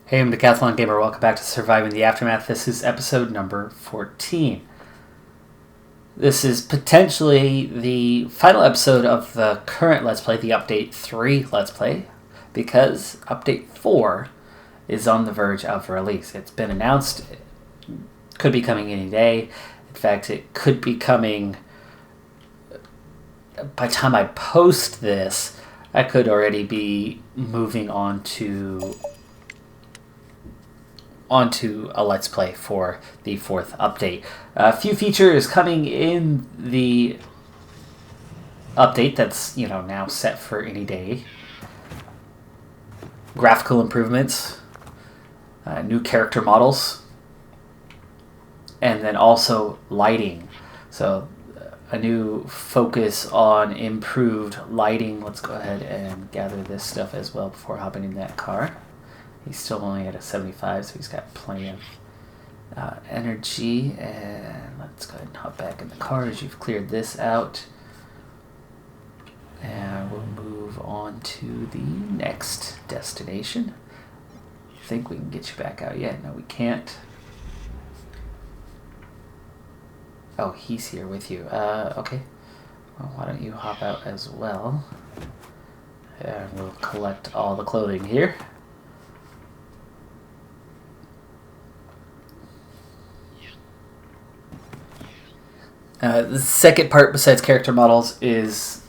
Hey, I'm Decathlon Gamer. Welcome back to Surviving the Aftermath. This is episode number 14. This is potentially the final episode of the current Let's Play, the Update 3 Let's Play, because Update 4 is on the verge of release. It's been announced. It could be coming any day. In fact, it could be coming... By the time I post this, I could already be moving on to onto a Let's Play for the 4th update. A few features coming in the update that's, now set for any day. Graphical improvements, new character models, and then also lighting. So a new focus on improved lighting. Let's go ahead and gather this stuff as well before hopping in that car. He's still only at a 75, so he's got plenty of energy. And let's go ahead and hop back in the car as you've cleared this out. And we'll move on to the next destination. I think we can get you back out yet. No, we can't. Oh, he's here with you. Okay. Well, why don't you hop out as well? And we'll collect all the clothing here. The second part, besides character models, is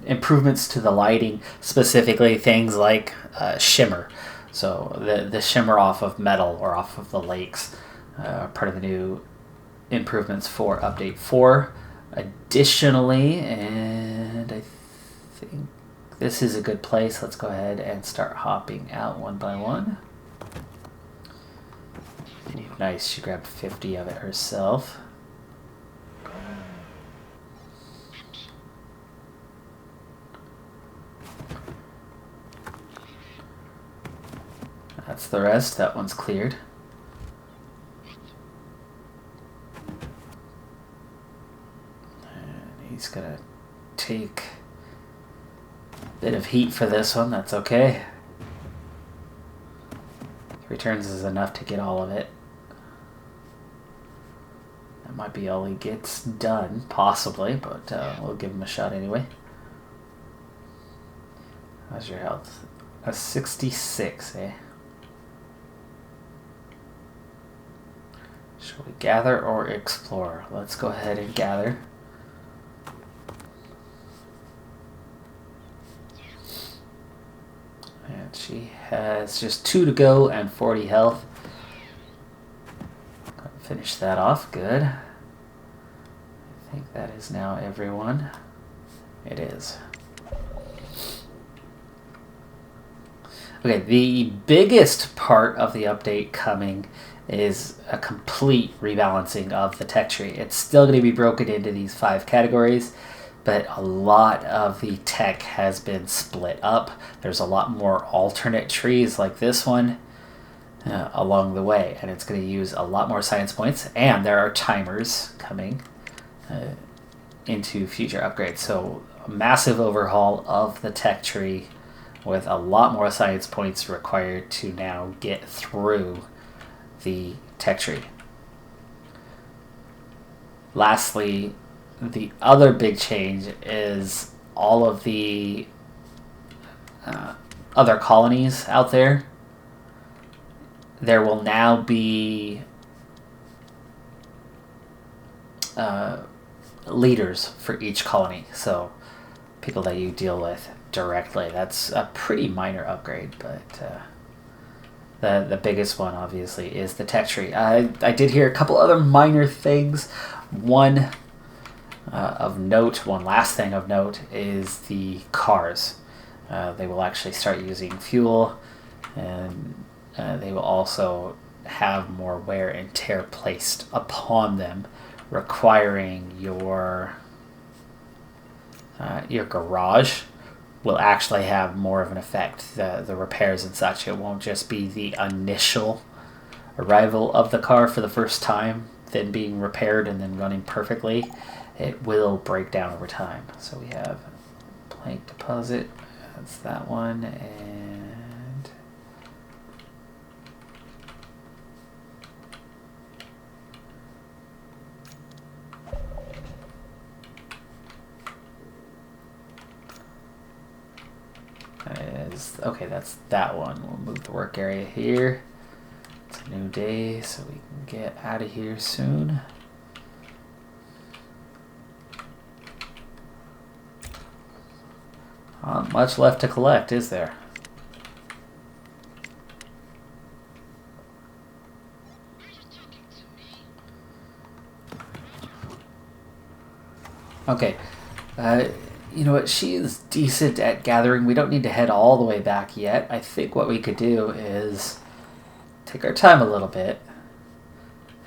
improvements to the lighting, specifically things like shimmer. So the shimmer off of metal or off of the lakes are part of the new improvements for Update 4. Additionally, and I think this is a good place, let's go ahead and start hopping out one by one. Nice, she grabbed 50 of it herself. That's the rest. That one's cleared. And he's gonna take a bit of heat for this one. That's okay. 3 turns is enough to get all of it. That might be all he gets done, possibly, but we'll give him a shot anyway. How's your health? A 66, eh? Shall we gather or explore? Let's go ahead and gather. And she has just 2 to go and 40 health. Finish that off. Good. I think that is now everyone. It is. Okay, the biggest part of the update coming is a complete rebalancing of the tech tree. It's still going to be broken into these 5 categories, but a lot of the tech has been split up. There's a lot more alternate trees like this one along the way, and it's going to use a lot more science points, and there are timers coming into future upgrades. So a massive overhaul of the tech tree with a lot more science points required to now get through the tech tree. Lastly, the other big change is all of the other colonies out there. There will now be leaders for each colony, so people that you deal with directly. That's a pretty minor upgrade, but the biggest one, obviously, is the tech tree. I did hear a couple other minor things. One last thing of note is the cars. They will actually start using fuel, and they will also have more wear and tear placed upon them, requiring your garage will actually have more of an effect. The repairs and such, it won't just be the initial arrival of the car for the first time, then being repaired and then running perfectly. It will break down over time. So we have plank deposit, that's that one, and Okay, that's that one. We'll move the work area here. It's a new day, so we can get out of here soon. Not much left to collect, is there? Okay. You know what? She is decent at gathering. We don't need to head all the way back yet. I think what we could do is take our time a little bit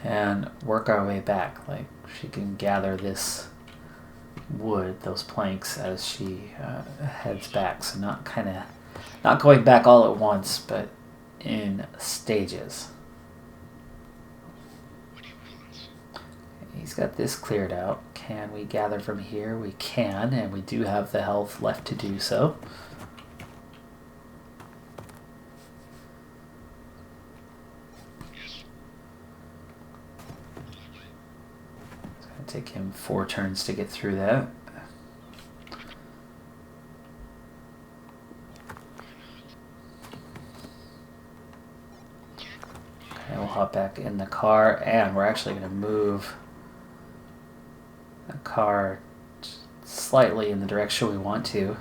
and work our way back. Like, she can gather this wood, those planks, as she heads back. So not going back all at once, but in stages. He's got this cleared out. Can we gather from here? We can, and we do have the health left to do so. It's going to take him 4 turns to get through that. Okay, we'll hop back in the car, and we're actually going to move the car slightly in the direction we want to.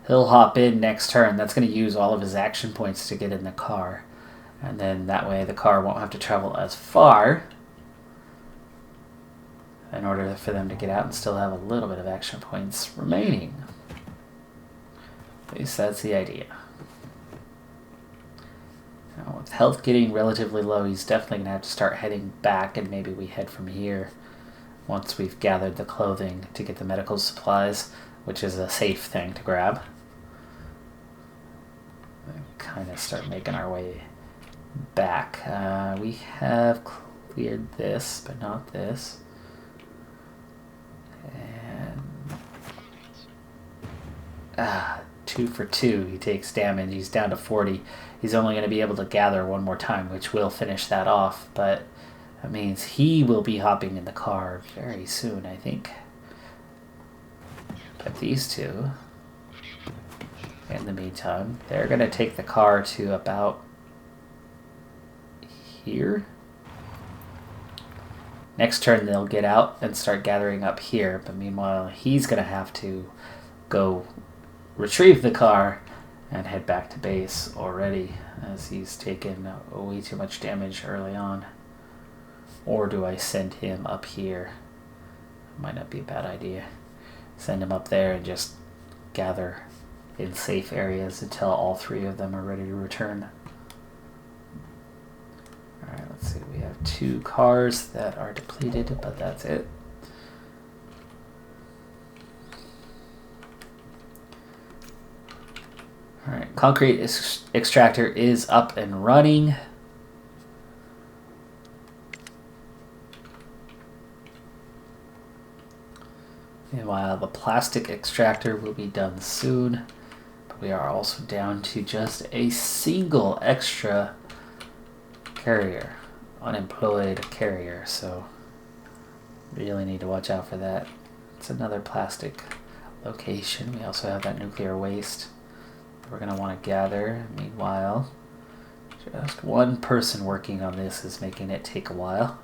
He'll hop in next turn. That's going to use all of his action points to get in the car. And then that way the car won't have to travel as far in order for them to get out and still have a little bit of action points remaining. At least that's the idea. Now, with health getting relatively low, he's definitely going to have to start heading back, and maybe we head from here once we've gathered the clothing to get the medical supplies, which is a safe thing to grab. Kind of start making our way back. We have cleared this, but not this. And 2 for 2. He takes damage. He's down to 40. He's only going to be able to gather one more time, which will finish that off, but that means he will be hopping in the car very soon, I think. But these two, in the meantime, they're going to take the car to about here. Next turn, they'll get out and start gathering up here. But meanwhile, he's going to have to go retrieve the car and head back to base already, as he's taken way too much damage early on. Or do I send him up here? Might not be a bad idea. Send him up there and just gather in safe areas until all 3 of them are ready to return. Alright, let's see. We have 2 cars that are depleted, but that's it. Alright, concrete extractor is up and running. Meanwhile, the plastic extractor will be done soon, but we are also down to just a single extra carrier, unemployed carrier, so really need to watch out for that. It's another plastic location. We also have that nuclear waste that we're going to want to gather. Meanwhile, just one person working on this is making it take a while.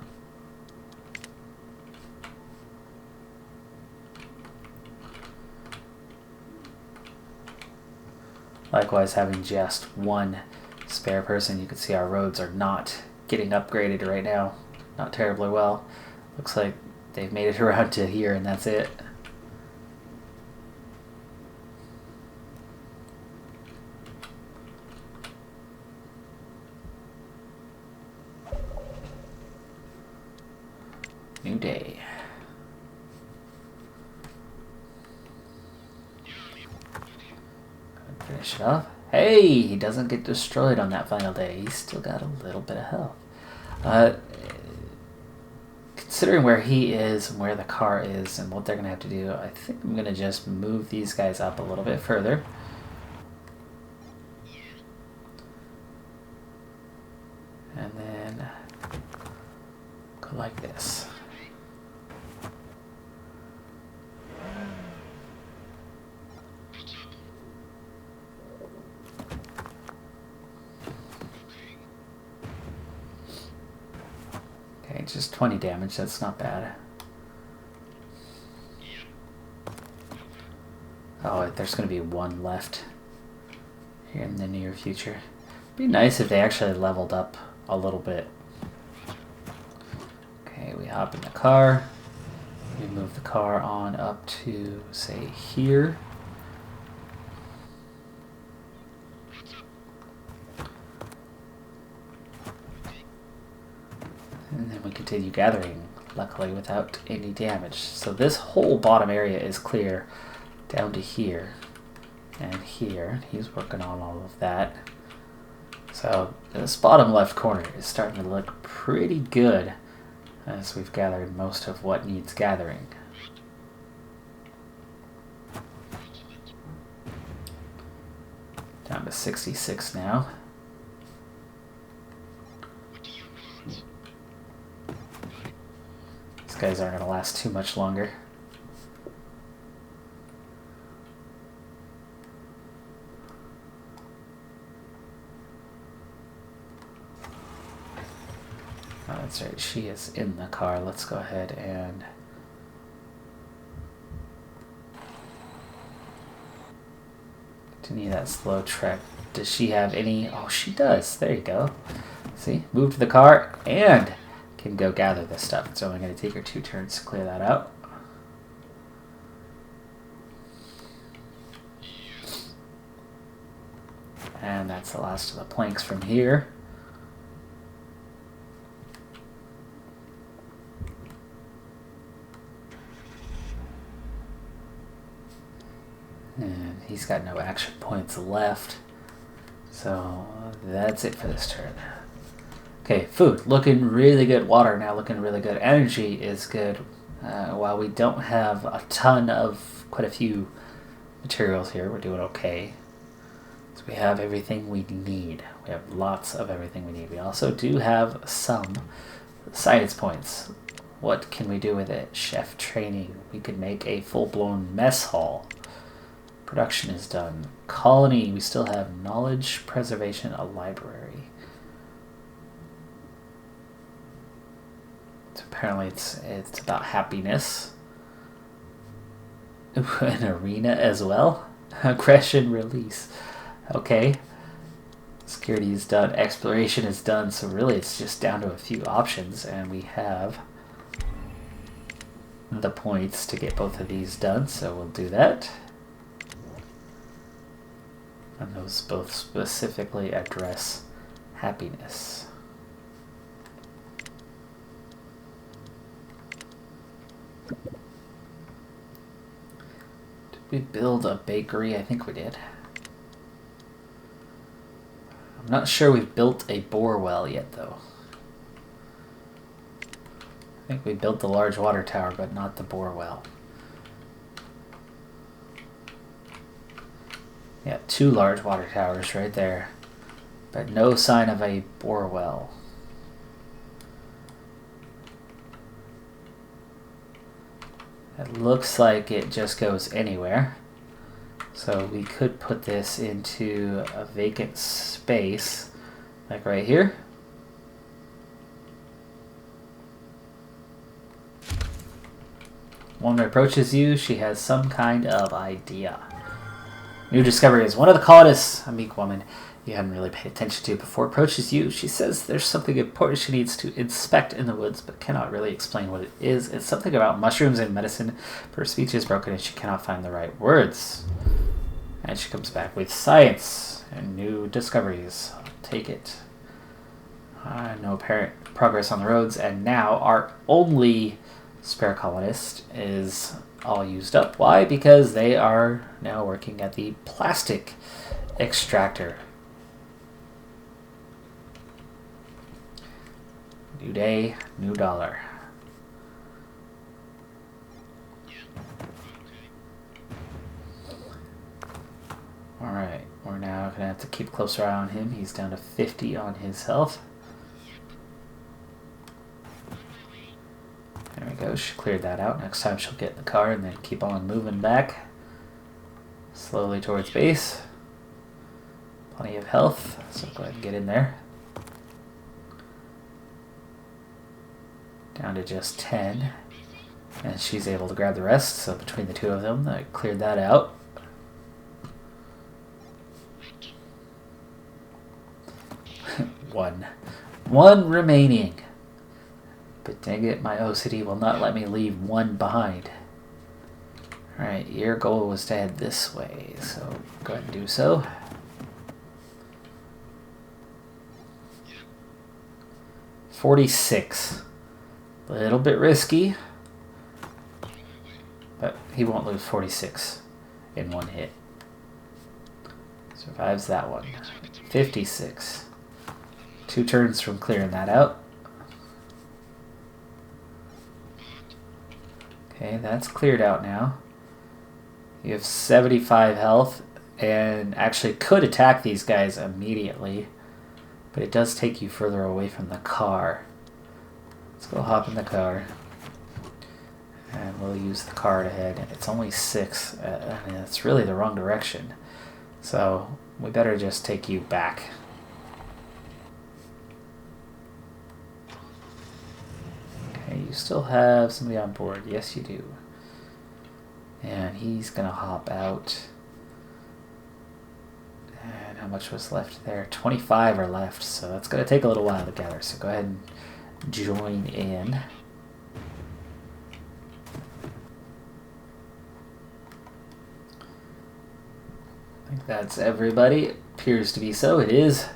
Likewise, having just one spare person, you can see our roads are not getting upgraded right now. Not terribly well. Looks like they've made it around to here and that's it. New day. Finish it off. Hey, he doesn't get destroyed on that final day. He's still got a little bit of health. Considering where he is and where the car is and what they're going to have to do, I think I'm going to just move these guys up a little bit further. And then go like this. Just 20 damage, that's not bad. Oh, there's going to be one left here in the near future. It'd be nice if they actually leveled up a little bit. Okay, we hop in the car. We move the car on up to, say, here. And then we continue gathering, luckily without any damage. So this whole bottom area is clear down to here and here. He's working on all of that. So this bottom left corner is starting to look pretty good as we've gathered most of what needs gathering. Down to 66 now. These guys aren't going to last too much longer. Oh, that's right, she is in the car. Let's go ahead and continue that slow trek. Does she have any? Oh, she does. There you go. See, move to the car and can go gather this stuff. It's only going to take her 2 turns to clear that out. And that's the last of the planks from here. And he's got no action points left. So that's it for this turn. Okay, food looking really good. Water now looking really good. Energy is good. While we don't have a ton of, quite a few materials here, we're doing okay. So we have everything we need. We have lots of everything we need. We also do have some science points. What can we do with it? Chef training. We could make a full-blown mess hall. Production is done. Colony, we still have knowledge, preservation, a library. So apparently it's about happiness. An arena as well. Aggression, release. Okay. Security is done. Exploration is done. So really it's just down to a few options. And we have the points to get both of these done. So we'll do that. And those both specifically address happiness. Did we build a bakery? I think we did. I'm not sure we've built a bore well yet, though. I think we built the large water tower, but not the bore well. Yeah, 2 large water towers right there, but no sign of a bore well. It looks like it just goes anywhere. So we could put this into a vacant space, like right here. Woman approaches you, she has some kind of idea. New discovery is one of the colonists, a meek woman you hadn't really paid attention to before, approaches you. She says there's something important she needs to inspect in the woods, but cannot really explain what it is. It's something about mushrooms and medicine, but her speech is broken and she cannot find the right words. And she comes back with science and new discoveries. I'll take it. No apparent progress on the roads, and now our only spare colonist is all used up. Why? Because they are now working at the plastic extractor. New day, new dollar. Alright, we're now going to have to keep a close eye on him. He's down to 50 on his health. There we go, she cleared that out. Next time she'll get in the car and then keep on moving back. Slowly towards base. Plenty of health, so go ahead and get in there. down to just 10. And she's able to grab the rest, so between the two of them, I cleared that out. One remaining. But dang it, my OCD will not let me leave one behind. Alright, your goal was to head this way, so go ahead and do so. $46. A little bit risky, but he won't lose 46 in one hit. Survives that one. 56. 2 turns from clearing that out. Okay, that's cleared out now. You have 75 health and actually could attack these guys immediately, but it does take you further away from the car. Let's go hop in the car. And we'll use the car to head. It's only 6. And it's really the wrong direction. So we better just take you back. Okay, you still have somebody on board. Yes, you do. And he's going to hop out. And how much was left there? 25 are left. So that's going to take a little while to gather. So go ahead and join in. I think that's everybody. It appears to be so. It is.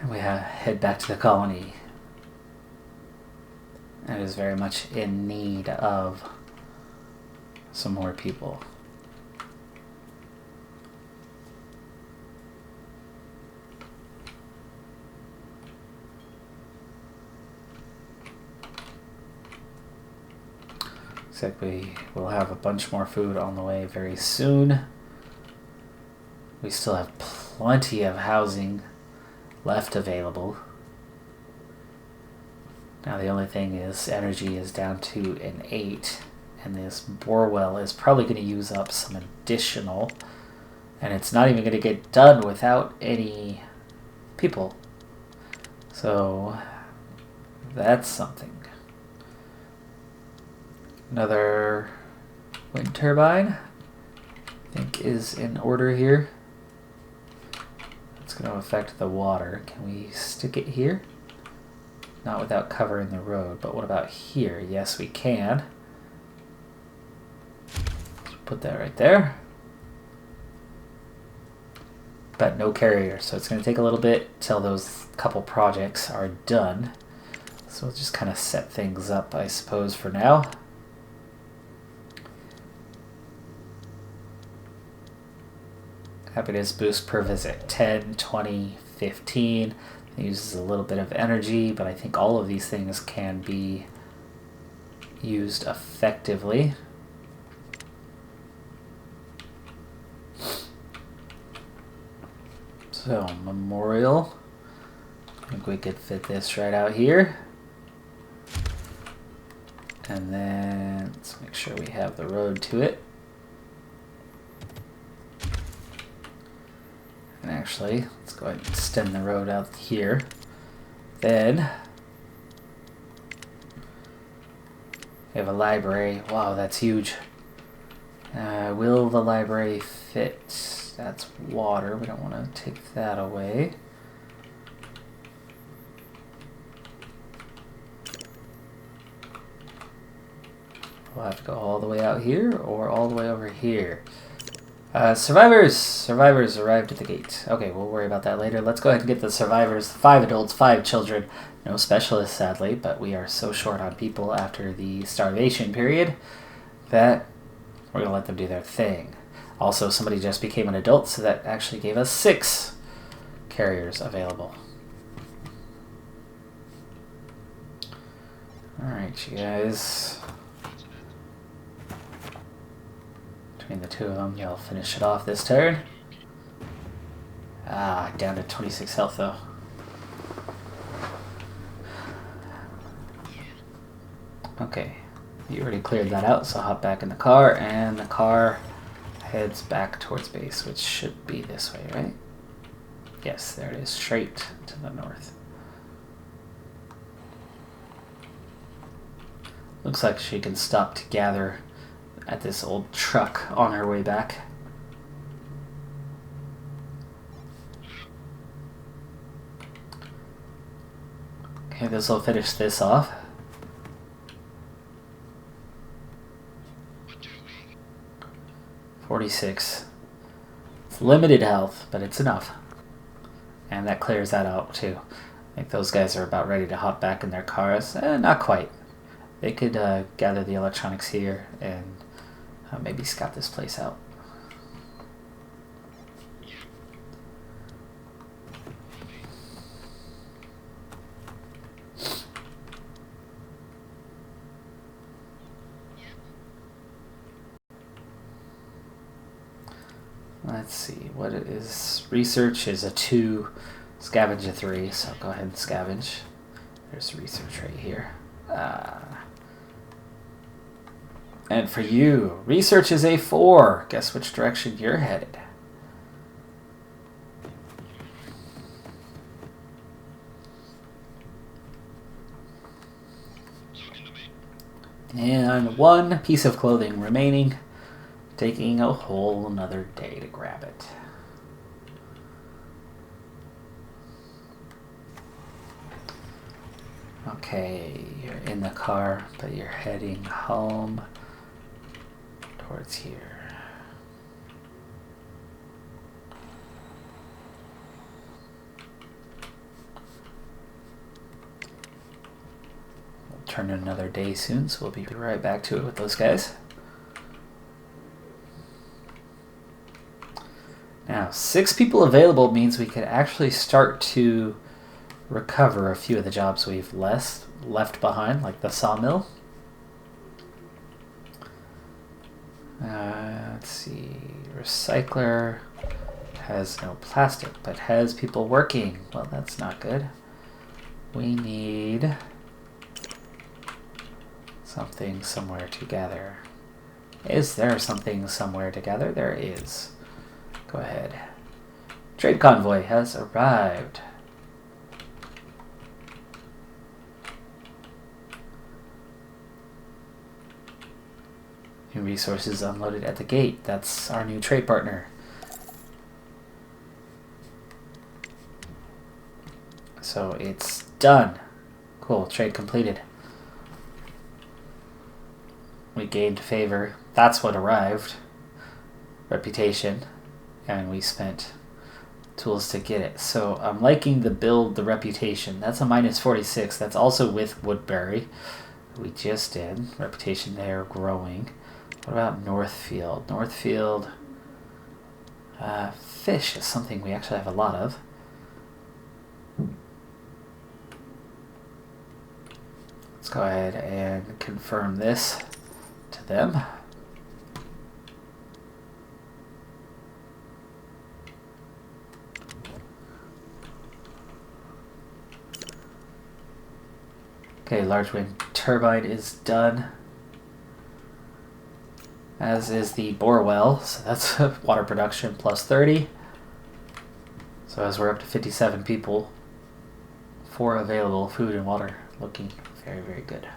And we head back to the colony. It is very much in need of some more people. Looks like we will have a bunch more food on the way very soon. We still have plenty of housing left available. Now the only thing is energy is down to an 8, and this bore well is probably going to use up some additional, and it's not even going to get done without any people. So that's something. Another wind turbine, I think, is in order here. It's going to affect the water. Can we stick it here? Not without covering the road, but what about here? Yes, we can. Put that right there. But no carrier, so it's going to take a little bit till those couple projects are done. So we'll just kind of set things up, I suppose, for now. Happiness boost per visit, 10, 20, 15. It uses a little bit of energy, but I think all of these things can be used effectively. So, memorial. I think we could fit this right out here. And then let's make sure we have the road to it. And actually, let's go ahead and extend the road out here. Then we have a library. Wow, that's huge. Will the library fit? That's water. We don't want to take that away. We'll have to go all the way out here or all the way over here. Survivors! Survivors arrived at the gate. Okay, we'll worry about that later. Let's go ahead and get the survivors. 5 adults, 5 children. No specialists, sadly, but we are so short on people after the starvation period that we're going to let them do their thing. Also, somebody just became an adult, so that actually gave us 6 carriers available. Alright, you guys. Between the two of them, you'll finish it off this turn. Down to 26 health though. Okay, you already cleared that out, so hop back in the car, and the car heads back towards base, which should be this way, right? Yes, there it is, straight to the north. Looks like she can stop to gather at this old truck on her way back. Okay, this will finish this off. $46. It's limited health, but it's enough. And that clears that out too. I think those guys are about ready to hop back in their cars. Not quite. They could gather the electronics here and maybe scout this place out. Let's see, what it is. Research is a 2, scavenge a 3, so go ahead and scavenge. There's research right here. And for you, research is a 4. Guess which direction you're headed. And 1 piece of clothing remaining. Taking a whole another day to grab it. Okay, you're in the car, but you're heading home towards here. We'll turn another day soon, so we'll be right back to it with those guys. Now, 6 people available means we could actually start to recover a few of the jobs we've left behind, like the sawmill. Let's see, recycler has no plastic, but has people working. Well, that's not good. We need something somewhere to gather. Is there something somewhere to gather? There is. Go ahead. Trade convoy has arrived. New resources unloaded at the gate. That's our new trade partner. So it's done. Cool, trade completed. We gained favor. That's what arrived. Reputation. And we spent tools to get it. So I'm liking the build, the reputation. That's a -46. That's also with Woodbury. We just did. Reputation there growing. What about Northfield? Northfield, fish is something we actually have a lot of. Let's go ahead and confirm this to them. Okay, large wind turbine is done. As is the bore well, so that's water production plus 30. So as we're up to 57 people, 4 available, food and water, looking very, very good.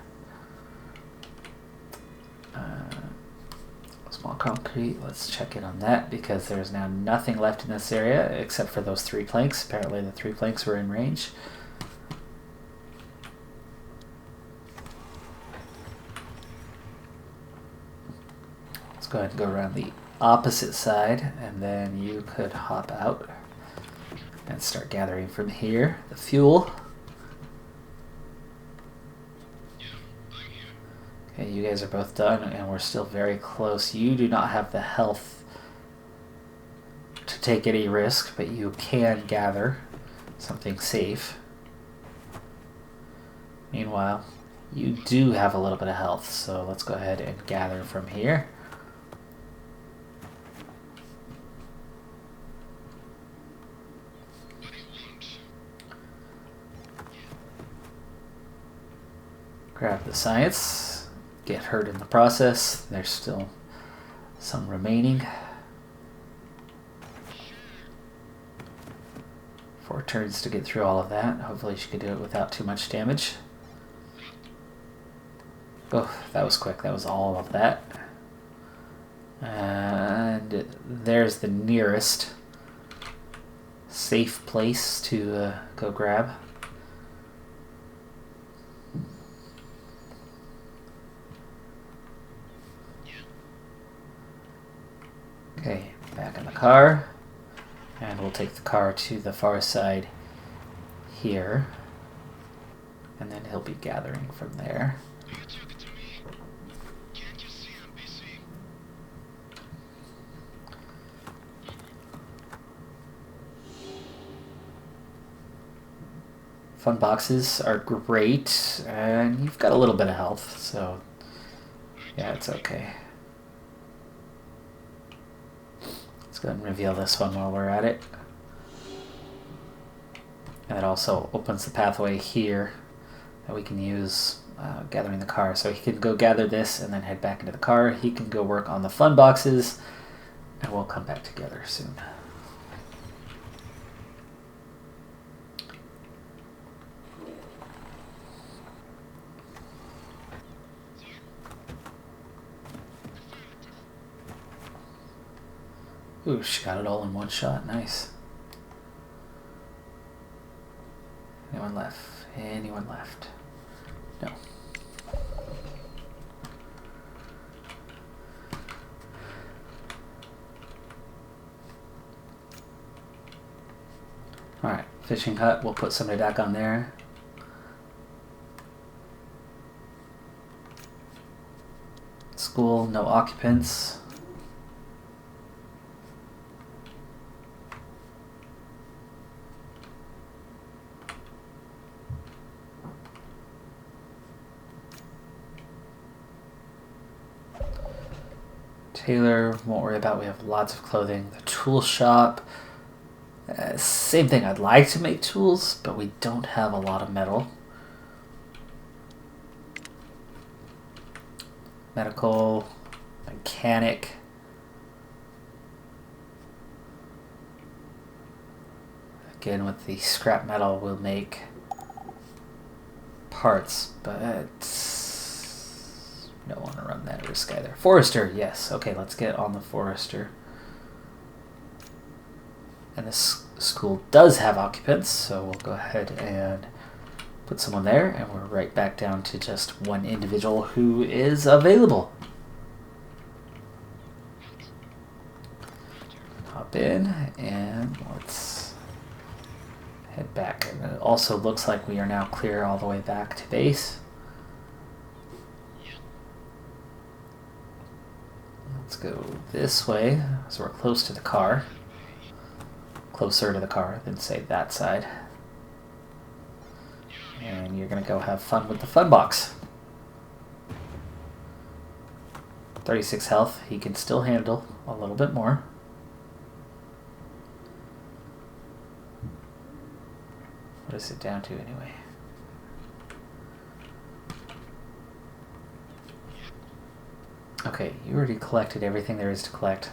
Small concrete, let's check in on that because there's now nothing left in this area except for those 3 planks. Apparently the 3 planks were in range. Let's go ahead and go around the opposite side, and then you could hop out and start gathering from here. The fuel. Okay, you guys are both done, and we're still very close. You do not have the health to take any risk, but you can gather something safe. Meanwhile, you do have a little bit of health, so let's go ahead and gather from here. Grab the science, get hurt in the process. There's still some remaining. 4 turns to get through all of that. Hopefully she could do it without too much damage. Oh, that was quick. That was all of that. And there's the nearest safe place to go grab. Okay, back in the car. And we'll take the car to the far side here. And then he'll be gathering from there. Fun boxes are great, and you've got a little bit of health, so yeah, it's okay. Let's go ahead and reveal this one while we're at it. And it also opens the pathway here that we can use gathering the car. So he can go gather this and then head back into the car. He can go work on the fun boxes, and we'll come back together soon. Ooh, she got it all in one shot. Nice. Anyone left? Anyone left? No. Alright, fishing hut. We'll put somebody back on there. School, no occupants. Tailor, won't worry about. We have lots of clothing. The tool shop. Same thing. I'd like to make tools, but we don't have a lot of metal. Medical, mechanic. Again, with the scrap metal, we'll make parts, but don't want to run that risk either. Forester, yes. Okay, let's get on the Forester. And this school does have occupants, so we'll go ahead and put someone there, and we're right back down to just one individual who is available. Hop in, and let's head back. And it also looks like we are now clear all the way back to base. Let's go this way, so we're close to the car. Closer to the car than, say, that side. And you're going to go have fun with the fun box. 36 health. He can still handle a little bit more. What is it down to anyway? Okay, you already collected everything there is to collect.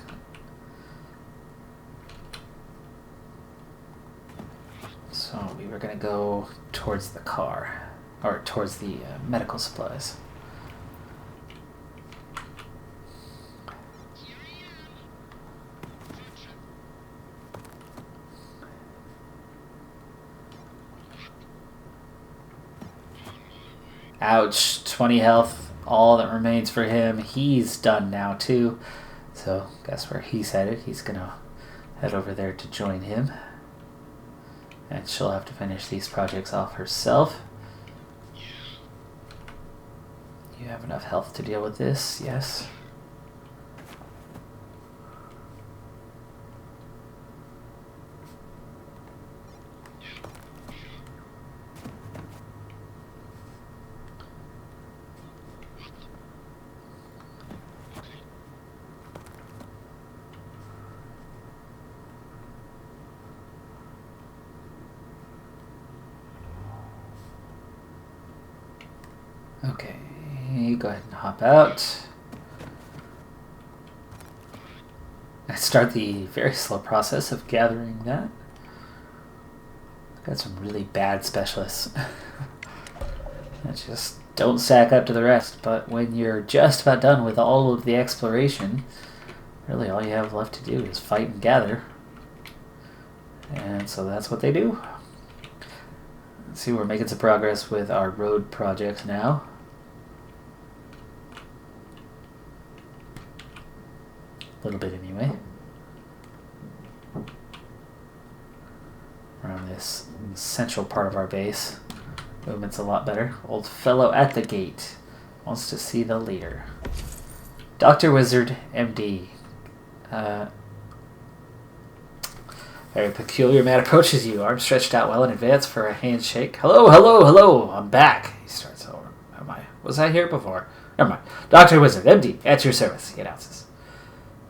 So we were going to go towards the car, or towards the medical supplies. Ouch, 20 health. All that remains for him. He's done now too. So guess where he's headed. He's gonna head over there to join him. And she'll have to finish these projects off herself. You have enough health to deal with this, yes. Okay, go ahead and hop out. I start the very slow process of gathering that. Got some really bad specialists that just don't stack up to the rest. But when you're just about done with all of the exploration, really all you have left to do is fight and gather. And so that's what they do. Let's see, we're making some progress with our road project now. A little bit anyway. Around this central part of our base. Movement's a lot better. Old fellow at the gate wants to see the leader. Dr. Wizard, MD. Very peculiar man approaches you, arms stretched out well in advance for a handshake. Hello, hello, hello, I'm back. He starts over. Am I? Was I here before? Never mind. Dr. Wizard, MD, at your service, he announces.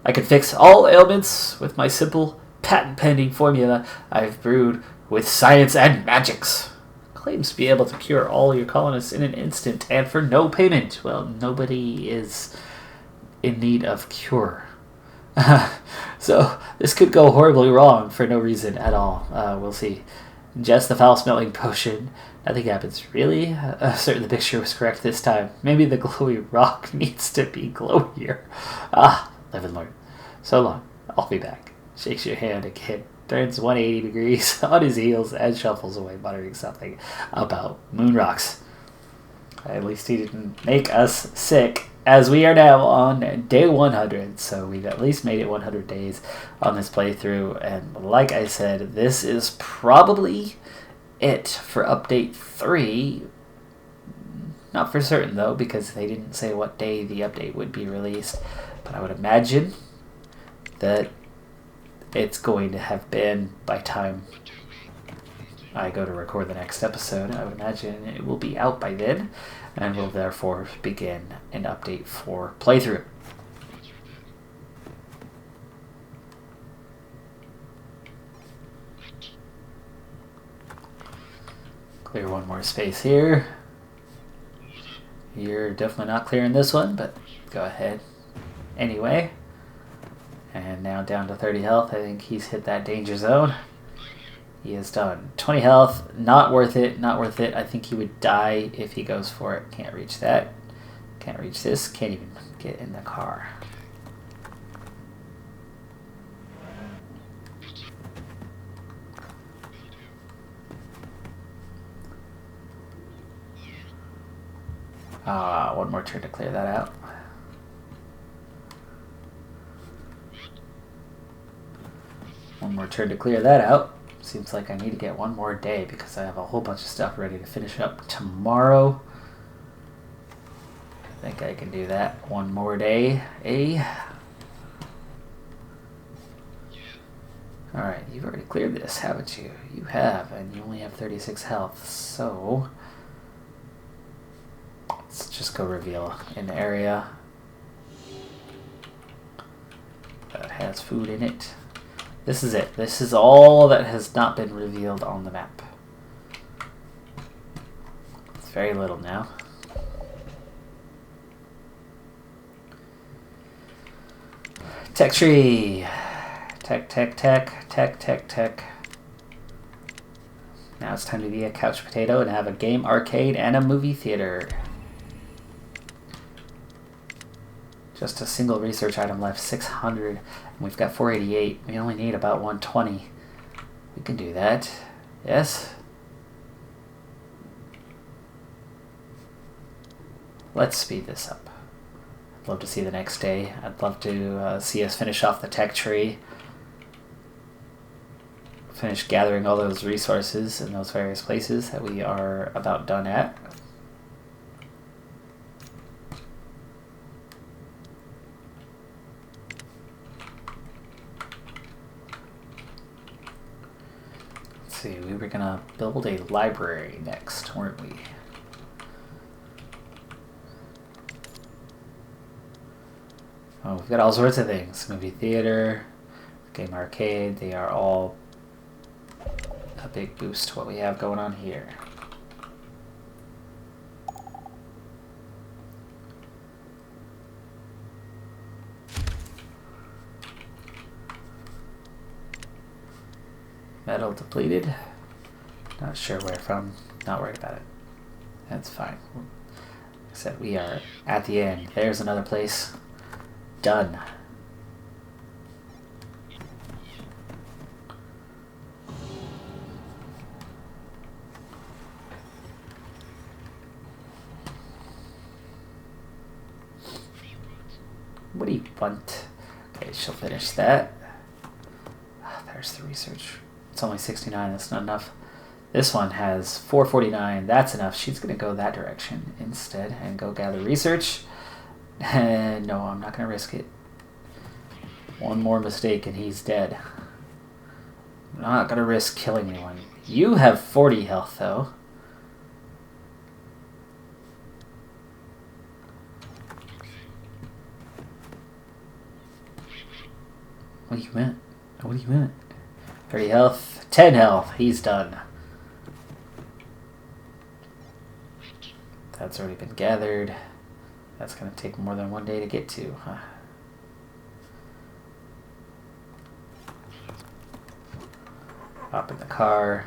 I can fix all ailments with my simple, patent-pending formula I've brewed with science and magics. Claims to be able to cure all your colonists in an instant and for no payment. Well, nobody is in need of cure. So this could go horribly wrong for no reason at all. We'll see. Just the foul-smelling potion. Nothing happens. Really? Certain the picture was correct this time. Maybe the glowy rock needs to be glowier. Live and learn. So long. I'll be back. Shakes your hand again. Turns 180 degrees on his heels and shuffles away, muttering something about moon rocks. At least he didn't make us sick, as we are now on day 100. So we've at least made it 100 days on this playthrough. And like I said, this is probably it for update 3. Not for certain, though, because they didn't say what day the update would be released. But I would imagine that it's going to have been by time I go to record the next episode. I would imagine it will be out by then, and will therefore begin an update for playthrough. Clear one more space here. You're definitely not clearing this one, but go ahead anyway. And now down to 30 health. I think he's hit that danger zone. He is done. 20 health. Not worth it. Not worth it. I think he would die if he goes for it. Can't reach that. Can't reach this. Can't even get in the car. One more turn to clear that out. One more turn to clear that out. Seems like I need to get one more day because I have a whole bunch of stuff ready to finish up tomorrow. I think I can do that. One more day, eh? Alright, you've already cleared this, haven't you? You have, and you only have 36 health, so let's just go reveal an area that has food in it. This is it. This is all that has not been revealed on the map. It's very little now. Tech tree. Tech, tech, tech, tech, tech, tech. Now it's time to be a couch potato and have a game arcade and a movie theater. Just a single research item left, 600. And we've got 488. We only need about 120. We can do that. Yes? Let's speed this up. I'd love to see the next day. I'd love to see us finish off the tech tree. Finish gathering all those resources in those various places that we are about done at. We were gonna build a library next, weren't we? Oh, we've got all sorts of things. Movie theater, game arcade, they are all a big boost to what we have going on here. Metal depleted. Not sure where from. Not worried about it. That's fine. said, we are at the end. There's another place. Done. What do you want? Okay, she'll finish that. There's the research. It's only 69. That's not enough. This one has 449. That's enough. She's going to go that direction instead and go gather research. And no, I'm not going to risk it. One more mistake and he's dead. I'm not going to risk killing anyone. You have 40 health, though. What do you meant? What do you meant? 30 health. 10 health. He's done. That's already been gathered. That's going to take more than one day to get to, huh? Hop in the car.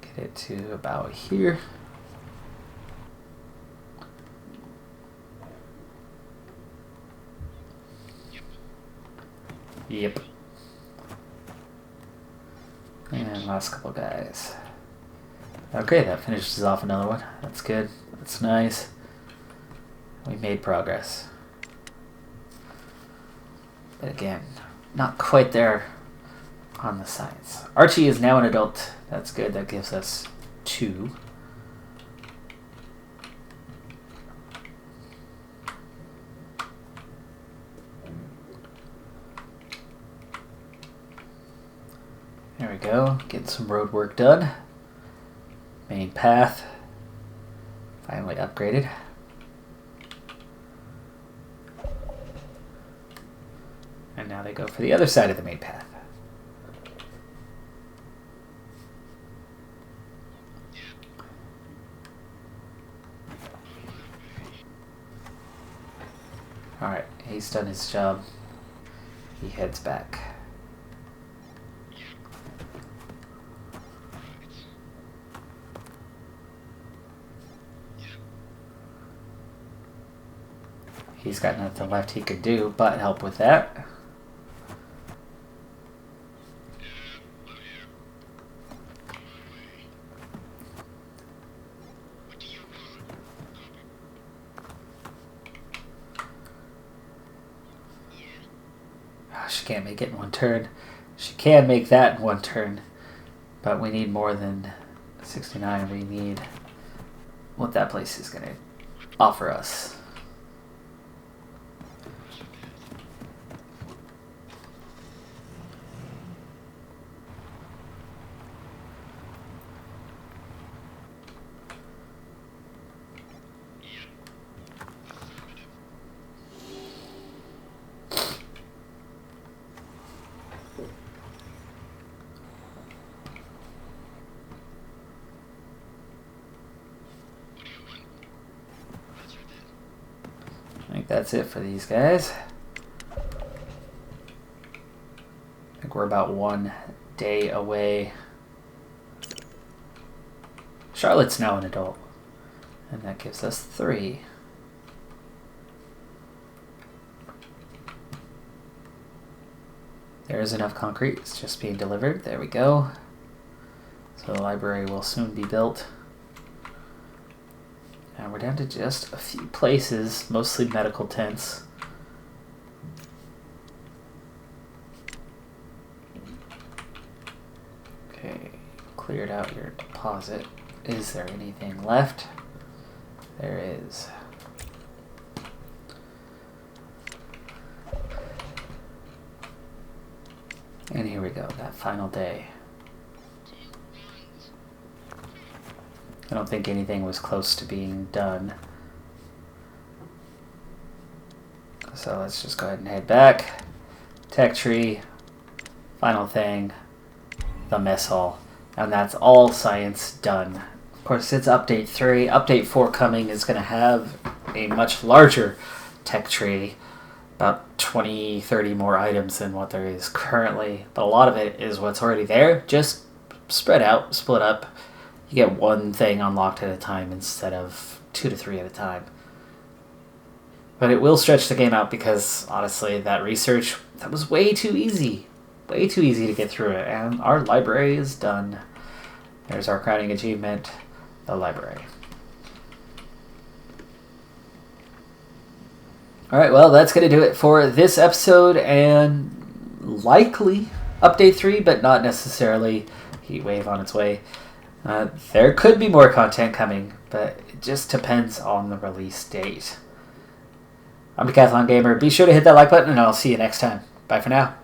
Get it to about here. Yep. And last couple guys. Okay, that finishes off another one. That's good. That's nice. We made progress. But again, not quite there on the science. Archie is now an adult. That's good. That gives us 2. There we go. Getting some road work done. Main path. Finally upgraded. And now they go for the other side of the main path. Alright, he's done his job. He heads back. He's got nothing left he could do but help with that. Oh, she can't make it in one turn. She can make that in one turn, but we need more than 69. We need what that place is going to offer us. I think that's it for these guys. I think we're about 1 day away. Charlotte's now an adult, and that gives us 3. There's enough concrete. It's just being delivered. There we go. So the library will soon be built. And we're down to just a few places, mostly medical tents. Okay, cleared out your deposit. Is there anything left? There is. And here we go, that final day. I don't think anything was close to being done. So let's just go ahead and head back. Tech tree. Final thing. The mess hall. And that's all science done. Of course, it's update 3. Update 4 coming is going to have a much larger tech tree. About 20, 30 more items than what there is currently. But a lot of it is what's already there. Just spread out, split up. You get one thing unlocked at a time instead of 2 to 3 at a time. But it will stretch the game out because, honestly, that research, that was way too easy. Way too easy to get through it. And our library is done. There's our crowning achievement, the library. Alright, well, that's going to do it for this episode, and likely Update 3, but not necessarily Heatwave on its way. There could be more content coming, but it just depends on the release date. I'm Decathlon Gamer. Be sure to hit that like button, and I'll see you next time. Bye for now.